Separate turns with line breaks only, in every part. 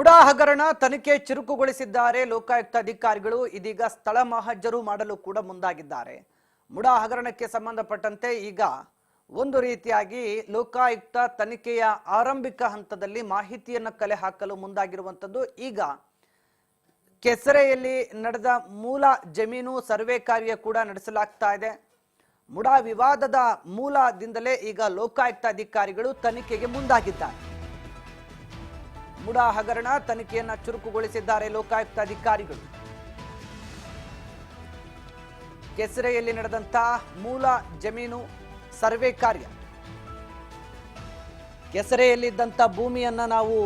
ಮುಡಾ ಹಗರಣ ತನಿಖೆ ಚುರುಕುಗೊಳಿಸಿದ್ದಾರೆ ಲೋಕಾಯುಕ್ತ ಅಧಿಕಾರಿಗಳು. ಇದೀಗ ಸ್ಥಳ ಮಹಜರು ಮಾಡಲು ಕೂಡ ಮುಂದಾಗಿದ್ದಾರೆ. ಮುಡಾ ಹಗರಣಕ್ಕೆ ಸಂಬಂಧಪಟ್ಟಂತೆ ಈಗ ಒಂದು ರೀತಿಯಾಗಿ ಲೋಕಾಯುಕ್ತ ತನಿಖೆಯ ಆರಂಭಿಕ ಹಂತದಲ್ಲಿ ಮಾಹಿತಿಯನ್ನು ಕಲೆ ಹಾಕಲು ಮುಂದಾಗಿರುವಂತದ್ದು. ಈಗ ಕೆಸರೆಯಲ್ಲಿ ನಡೆದ ಮೂಲ ಜಮೀನು ಸರ್ವೆ ಕಾರ್ಯ ಕೂಡ ನಡೆಸಲಾಗ್ತಾ ಇದೆ. ಮುಡಾ ವಿವಾದದ ಮೂಲದಿಂದಲೇ ಈಗ ಲೋಕಾಯುಕ್ತ ಅಧಿಕಾರಿಗಳು ತನಿಖೆಗೆ ಮುಂದಾಗಿದ್ದಾರೆ. ಮುಡಾ ಹಗರಣ ತನಿಖೆಯನ್ನ ಚುರುಕುಗೊಳಿಸಿದ್ದಾರೆ ಲೋಕಾಯುಕ್ತ ಅಧಿಕಾರಿಗಳು. ಕೆಸರೆಯಲ್ಲಿ ನಡೆದಂತ ಮೂಲ ಜಮೀನು ಸರ್ವೆ ಕಾರ್ಯ, ಕೆಸರೆಯಲ್ಲಿದ್ದಂತ ಭೂಮಿಯನ್ನ ನಾವು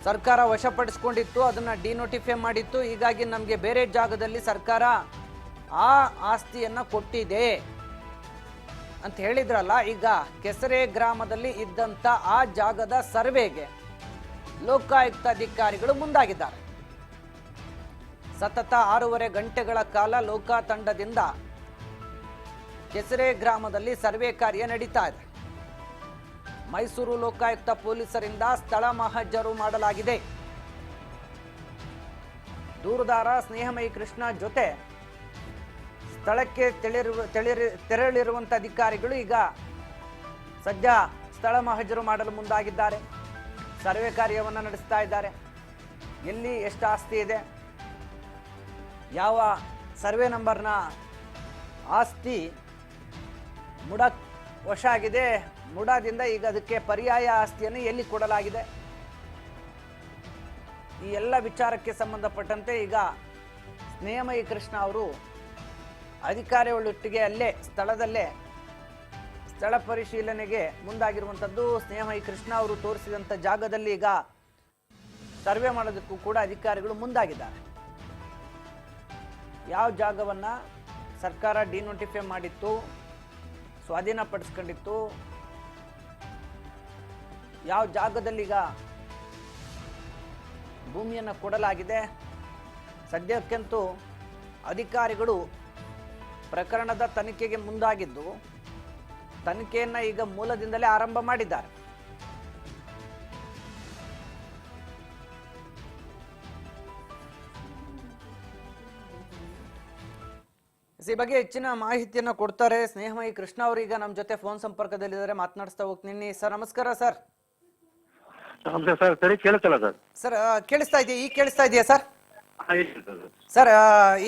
ಸರ್ಕಾರ ವಶಪಡಿಸಿಕೊಂಡಿತ್ತು, ಅದನ್ನ ಡಿನೋಟಿಫೈ ಮಾಡಿತ್ತು. ಹೀಗಾಗಿ ನಮಗೆ ಬೇರೆ ಜಾಗದಲ್ಲಿ ಸರ್ಕಾರ ಆ ಆಸ್ತಿಯನ್ನ ಕೊಟ್ಟಿದೆ ಅಂತ ಹೇಳಿದ್ರಲ್ಲ. ಈಗ ಕೆಸರೆ ಗ್ರಾಮದಲ್ಲಿ ಇದ್ದಂತ ಆ ಜಾಗದ ಸರ್ವೆಗೆ ಲೋಕಾಯುಕ್ತ ಅಧಿಕಾರಿಗಳು ಮುಂದಾಗಿದ್ದಾರೆ. ಸತತ 6.5 ಗಂಟೆಗಳ ಕಾಲ ಲೋಕ ತಂಡದಿಂದ ಕೆಸರೆ ಗ್ರಾಮದಲ್ಲಿ ಸರ್ವೆ ಕಾರ್ಯ ನಡೀತಾ ಇದೆ. ಮೈಸೂರು ಲೋಕಾಯುಕ್ತ ಪೊಲೀಸರಿಂದ ಸ್ಥಳ ಮಹಜರು ಮಾಡಲಾಗಿದೆ. ದೂರುದಾರ ಸ್ನೇಹಮಯಿ ಕೃಷ್ಣ ಜೊತೆ ಸ್ಥಳಕ್ಕೆ ತೆರಳಿರುವಂತ ಅಧಿಕಾರಿಗಳು ಈಗ ಸದ್ಯ ಸ್ಥಳ ಮಹಜರು ಮಾಡಲು ಮುಂದಾಗಿದ್ದಾರೆ. ಸರ್ವೆ ಕಾರ್ಯವನ್ನು ನಡೆಸ್ತಾ ಇದ್ದಾರೆ. ಎಲ್ಲಿ ಎಷ್ಟು ಆಸ್ತಿ ಇದೆ, ಯಾವ ಸರ್ವೆ ನಂಬರ್ನ ಆಸ್ತಿ ಮುಡಾ ವಶ ಆಗಿದೆ, ಮುಡಾದಿಂದ ಈಗ ಅದಕ್ಕೆ ಪರ್ಯಾಯ ಆಸ್ತಿಯನ್ನು ಎಲ್ಲಿ ಕೊಡಲಾಗಿದೆ, ಈ ಎಲ್ಲ ವಿಚಾರಕ್ಕೆ ಸಂಬಂಧಪಟ್ಟಂತೆ ಈಗ ಸ್ನೇಹಮಯಿ ಕೃಷ್ಣ ಅವರು ಅಧಿಕಾರಿಗಳೊಟ್ಟಿಗೆ ಅಲ್ಲೇ ಸ್ಥಳದಲ್ಲೇ ಸ್ಥಳ ಪರಿಶೀಲನೆಗೆ ಮುಂದಾಗಿರುವಂಥದ್ದು. ಸ್ನೇಹಮಯಿ ಕೃಷ್ಣ ಅವರು ತೋರಿಸಿದಂಥ ಜಾಗದಲ್ಲಿ ಈಗ ಸರ್ವೆ ಮಾಡೋದಕ್ಕೂ ಕೂಡ ಅಧಿಕಾರಿಗಳು ಮುಂದಾಗಿದ್ದಾರೆ. ಯಾವ ಜಾಗವನ್ನ ಸರ್ಕಾರ ಡಿನೋಟಿಫೈ ಮಾಡಿತ್ತು, ಸ್ವಾಧೀನಪಡಿಸ್ಕೊಂಡಿತ್ತು, ಯಾವ ಜಾಗದಲ್ಲಿ ಈಗ ಭೂಮಿಯನ್ನು ಕೊಡಲಾಗಿದೆ, ಸದ್ಯಕ್ಕಂತೂ ಅಧಿಕಾರಿಗಳು ಪ್ರಕರಣದ ತನಿಖೆಗೆ ಮುಂದಾಗಿದ್ದು ತನಿಖೆಯನ್ನ ಈಗ ಮೂಲದಿಂದಲೇ ಆರಂಭ ಮಾಡಿದ್ದಾರೆ. ಈ ಬಗ್ಗೆ ಹೆಚ್ಚಿನ ಮಾಹಿತಿಯನ್ನ ಕೊಡ್ತಾರೆ ಸ್ನೇಹಮಯಿ ಕೃಷ್ಣ ಅವರು. ಈಗ ನಮ್ಮ ಜೊತೆ ಫೋನ್ ಸಂಪರ್ಕದಲ್ಲಿದ್ದಾರೆ, ಮಾತನಾಡಿಸ್ತಾ ಹೋಗ್ತೀನಿ. ಸರ್ ನಮಸ್ಕಾರ. ಸರ್
ಸರಿ ಕೇಳಿಸ್ತಲ್ಲ ಸರ್?
ಸರ್ ಕೇಳಿಸ್ತಾ ಇದೆಯಾ? ಈಗ ಕೇಳಿಸ್ತಾ ಇದೆಯಾ ಸರ್? ಸರ್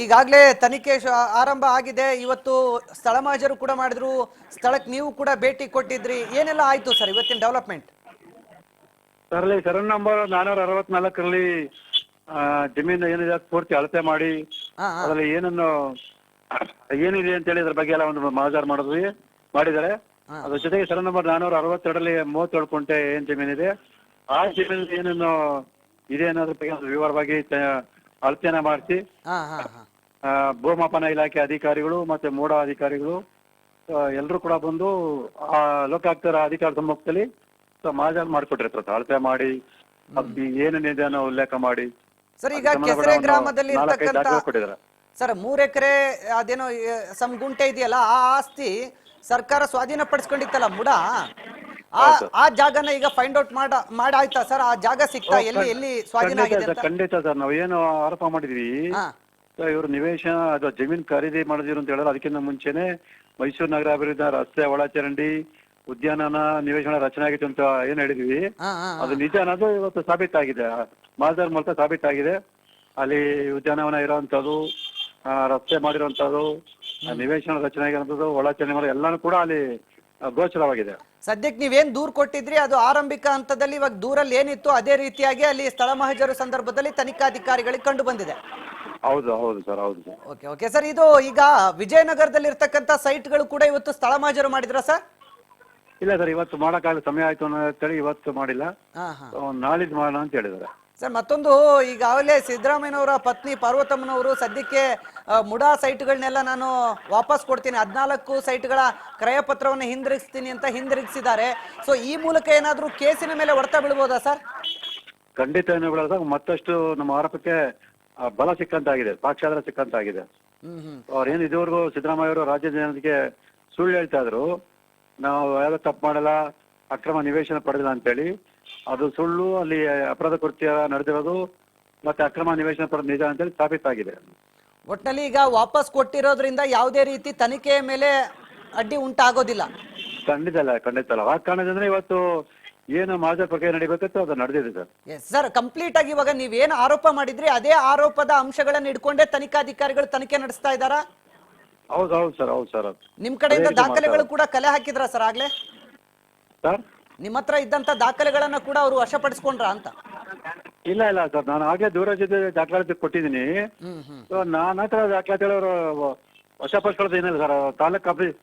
ಈಗಾಗಲೇ ತನಿಖೆ ಆರಂಭ ಆಗಿದೆ. ಇವತ್ತು ಸ್ಥಳ ಮಹಜರು ಕೂಡ ಮಾಡಿದ್ರು, ಸ್ಥಳಕ್ಕೆ ನೀವು ಕೂಡ ಭೇಟಿ ಕೊಟ್ಟಿದ್ರಿ. ಏನೆಲ್ಲ ಆಯ್ತು ಸರ್ ಇವತ್ತಿನ ಡೆವಲಪ್ಮೆಂಟ್?
ಸರ್ ಅಲ್ಲಿ ಸರನ್ ನಂಬರ್ 464ರಲ್ಲಿ ಜಮೀನು ಏನಿದೆ ಪೂರ್ತಿ ಅಳತೆ ಮಾಡಿ ಅದರಲ್ಲಿ ಏನಿದೆ ಅಂತ ಹೇಳಿ ಅದ್ರ ಬಗ್ಗೆ ಎಲ್ಲ ಒಂದು ಮಹಜಾರ್ ಮಾಡಿದ್ದಾರೆ. ಅದ್ರ ಜೊತೆಗೆ ಸರನ್ ನಂಬರ್ 462ರಲ್ಲಿ 37 ಕುಂಟೆ ಏನ್ ಜಮೀನಿದೆ, ಆ ಜಮೀನು ಏನೇನು ಇದೆ ಅನ್ನೋದ್ರ ಬಗ್ಗೆ ಒಂದು ವಿವರವಾಗಿ ಅಳತೆಯನ್ನ ಮಾಡಿಸಿ ಭೂಮಾಪನ ಇಲಾಖೆ ಅಧಿಕಾರಿಗಳು ಮತ್ತೆ ಮೂಡಾ ಅಧಿಕಾರಿಗಳು ಎಲ್ಲರೂ ಕೂಡ ಬಂದು ಆ ಲೋಕಾಯುಕ್ತರ ಅಧಿಕಾರ ಸಮ್ಮುಖದಲ್ಲಿ ಮಹಜಾರ್ ಮಾಡಿಕೊಟ್ಟಿರ್ತಾರೆ. ಅಳತೆ ಮಾಡಿ ಏನೇನಿದೆ ಅನ್ನೋ ಉಲ್ಲೇಖ ಮಾಡಿ.
ಸರ್ ಈಗ ಕೆಸರೆ ಗ್ರಾಮದಲ್ಲಿ ಸರ್ 3 ಎಕರೆ ಅದೇನೋ ಸಮ್ ಗುಂಟೆ ಇದೆಯಲ್ಲ, ಆ ಆಸ್ತಿ ಸರ್ಕಾರ ಸ್ವಾಧೀನಪಡಿಸ್ಕೊಂಡಿತ್ತಲ್ಲ ಮುಡಾ, ಆ ಜಾಗನ ಈಗ ಫೈಂಡ್ ಔಟ್ ಮಾಡಾಯ್ತಾ ಸರ್? ಆ ಜಾಗ ಸಿಗ್ತಾ ಎಲ್ಲಿ ಸ್ವಾಧೀನ ಆಗಿದೆ ಅಂತ?
ಖಂಡಿತ ಸರ್. ನಾವು ಏನು ಆರೋಪ ಮಾಡಿದ್ವಿ, ಇವರು ನಿವೇಶನ ಅಥವಾ ಜಮೀನ್ ಖರೀದಿ ಮಾಡಿದ್ರು ಅಂತ ಹೇಳಿದ್ರೆ ಅದಕ್ಕಿಂತ ಮುಂಚೆನೆ ಮೈಸೂರು ನಗರ ಅಭಿವೃದ್ಧಿ ರಸ್ತೆ ಒಳಚರಂಡಿ ಉದ್ಯಾನವನ ನಿವೇಶನ ರಚನೆ ಆಗಿತ್ತು ಅಂತ ಏನ್ ಹೇಳಿದ್ವಿ, ಅದು ನಿಜ ಅನ್ನೋದು ಇವತ್ತು ಸಾಬೀತಾಗಿದೆ. ಮಹಜಾರ್ ಮೂಲಕ ಸಾಬೀತಾಗಿದೆ. ಅಲ್ಲಿ ಉದ್ಯಾನವನ ಇರೋಂಥದ್ದು, ರಸ್ತೆ ಮಾಡಿರೋಂಥದ್ದು, ನಿವೇಶನ ರಚನೆ ಆಗಿರೋಂಥದ್ದು, ಒಳಚರಂಡಿ ಎಲ್ಲಾನು ಕೂಡ ಅಲ್ಲಿ ಗೋಚರವಾಗಿದೆ.
ಸದ್ಯಕ್ಕೆ ನೀವೇನ್ ದೂರ್ ಕೊಟ್ಟಿದ್ರಿ ಅದು ಆರಂಭಿಕ ಹಂತದಲ್ಲಿ, ಇವಾಗ ದೂರಲ್ಲಿ ಏನಿತ್ತು ಅದೇ ರೀತಿಯಾಗಿ ಅಲ್ಲಿ ಸ್ಥಳ ಮಹಜರು ಸಂದರ್ಭದಲ್ಲಿ ತನಿಖಾಧಿಕಾರಿಗಳಿಗೆ ಕಂಡು ಬಂದಿದೆ.
ಹೌದು ಹೌದು ಸರ್, ಹೌದು ಸರ್.
ಓಕೆ ಸರ್, ಇದು ಈಗ ವಿಜಯನಗರದಲ್ಲಿ ಇರ್ತಕ್ಕಂಥ ಸೈಟ್ಗಳು ಕೂಡ ಇವತ್ತು ಸ್ಥಳ ಮಹಜರು ಮಾಡಿದ್ರ ಸರ್?
ಇಲ್ಲ ಸರ್, ಇವತ್ತು ಮಾಡಕ್ಕಾಗಲ್ಲ, ಸಮಯ ಆಯ್ತು ಅಂತೇಳಿ ಇವತ್ತು ಮಾಡಿಲ್ಲ, ನಾಳಿದ್ದು ಮಾಡೋಣ ಅಂತ ಹೇಳಿದ್ದಾರೆ
ಸರ್. ಮತ್ತೊಂದು, ಈಗಾಗಲೇ ಸಿದ್ದರಾಮಯ್ಯನವರ ಪತ್ನಿ ಪಾರ್ವತಮ್ಮನವರು ಸದ್ಯಕ್ಕೆ ಮುಡಾ ಸೈಟ್ಗಳನ್ನೆಲ್ಲ ನಾನು ವಾಪಸ್ ಕೊಡ್ತೀನಿ, 14 ಸೈಟ್ಗಳ ಕ್ರಯಪತ್ರವನ್ನು ಹಿಂದಿರುಗಿಸ್ತೀನಿ ಅಂತ ಹಿಂದಿರುಗಿಸಿದ್ದಾರೆ. ಸೊ ಈ ಮೂಲಕ ಏನಾದ್ರೂ ಕೇಸಿನ ಮೇಲೆ ಹೊಡೆತ ಬೀಳ್ಬೋದಾ ಸರ್?
ಖಂಡಿತ ಏನು ಬೀಳೋದ, ಮತ್ತಷ್ಟು ನಮ್ಮ ಆರೋಪಕ್ಕೆ ಬಲ ಸಿಕ್ಕಂತಾಗಿದೆ, ಸಾಕ್ಷ್ಯಾಧಾರ ಸಿಕ್ಕಂತಾಗಿದೆ. ಅವ್ರೇನು ಇದುವರೆಗೂ ಸಿದ್ದರಾಮಯ್ಯ ಅವರು ರಾಜ್ಯ ಜನತೆಗೆ ಸುಳ್ಳು ಹೇಳ್ತಾ ಇದ್ರು, ನಾವು ಯಾವ್ದೋ ತಪ್ಪು ಮಾಡಲ್ಲ, ಅಕ್ರಮ ನಿವೇಶನ ಪಡೆದಿಲ್ಲ ಅಂತೇಳಿ. ಅದು ಸುಳ್ಳು, ಅಲ್ಲಿ ಅಪರಾಧ ಕೃತ್ಯ ನಡೆದಿರೋದು ಮತ್ತೆ ಅಕ್ರಮ ನಿವೇಶನ ಪಡೆದ ನಿಜ ಅಂತೇಳಿ ಸಾಬೀತಾಗಿದೆ.
ಒಟ್ನಲ್ಲಿ ಈಗ ವಾಪಸ್ ಕೊಟ್ಟಿರೋದ್ರಿಂದ ಯಾವುದೇ ರೀತಿ ತನಿಖೆಯ ಮೇಲೆ ಅಡ್ಡಿ ಉಂಟಾಗೋದಿಲ್ಲ.
ಖಂಡಿತ ಅಲ್ಲ. ಆ ಕಾರಣದಿಂದ ಇವತ್ತು ಏನು ಮಾಜ ಪ್ರಕ್ರಿಯೆ ನಡಿಬೇಕಿತ್ತು ಅದು ನಡೆದಿದೆ ಸರ್.
ಎಸ್ ಸರ್, ಕಂಪ್ಲೀಟ್ ಆಗಿ ಇವಾಗ ನೀವೇನು ಆರೋಪ ಮಾಡಿದ್ರಿ ಅದೇ ಆರೋಪದ ಅಂಶಗಳನ್ನ ಇಟ್ಕೊಂಡೇ ತನಿಖಾಧಿಕಾರಿಗಳು ತನಿಖೆ ನಡೆಸ್ತಾ ಇದ್ದಾರಾ?
ಹೌದು ಸರ್.
ನಿಮ್ ಕಡೆಯಿಂದ
ಅದೇ ರೀತಿ
ದಾಖಲೆಗಳು ಕೂಡ ಕಲೆ ಹಾಕಿದ್ರ ಸರ್ ಆಗ್ಲೇ?
ಸರ್
ನಿಮ್ಮ ಹತ್ರ ಇದ್ದಂತ ದಾಖಲೆಗಳನ್ನ ಕೂಡ ಅವರು ವಶಪಡಿಸ್ಕೊಂಡ್ರ ಅಂತ?
ಇಲ್ಲ ಸರ್, ನಾನು ಆಗ್ಲೇ ದೂರ ಜೊತೆ ದಾಖಲಾತಿ ಕೊಟ್ಟಿದ್ದೀನಿ.
ಹ್ಮ್ ಹ್ಮ್
ನನ್ನ ಹತ್ರ ದಾಖಲಾತಿ ವಶಪಡಿಸ್ಕೊಳ್ಳೋದು ಏನಿಲ್ಲ ಸರ್. ತಾಲೂಕು ಆಫೀಸ್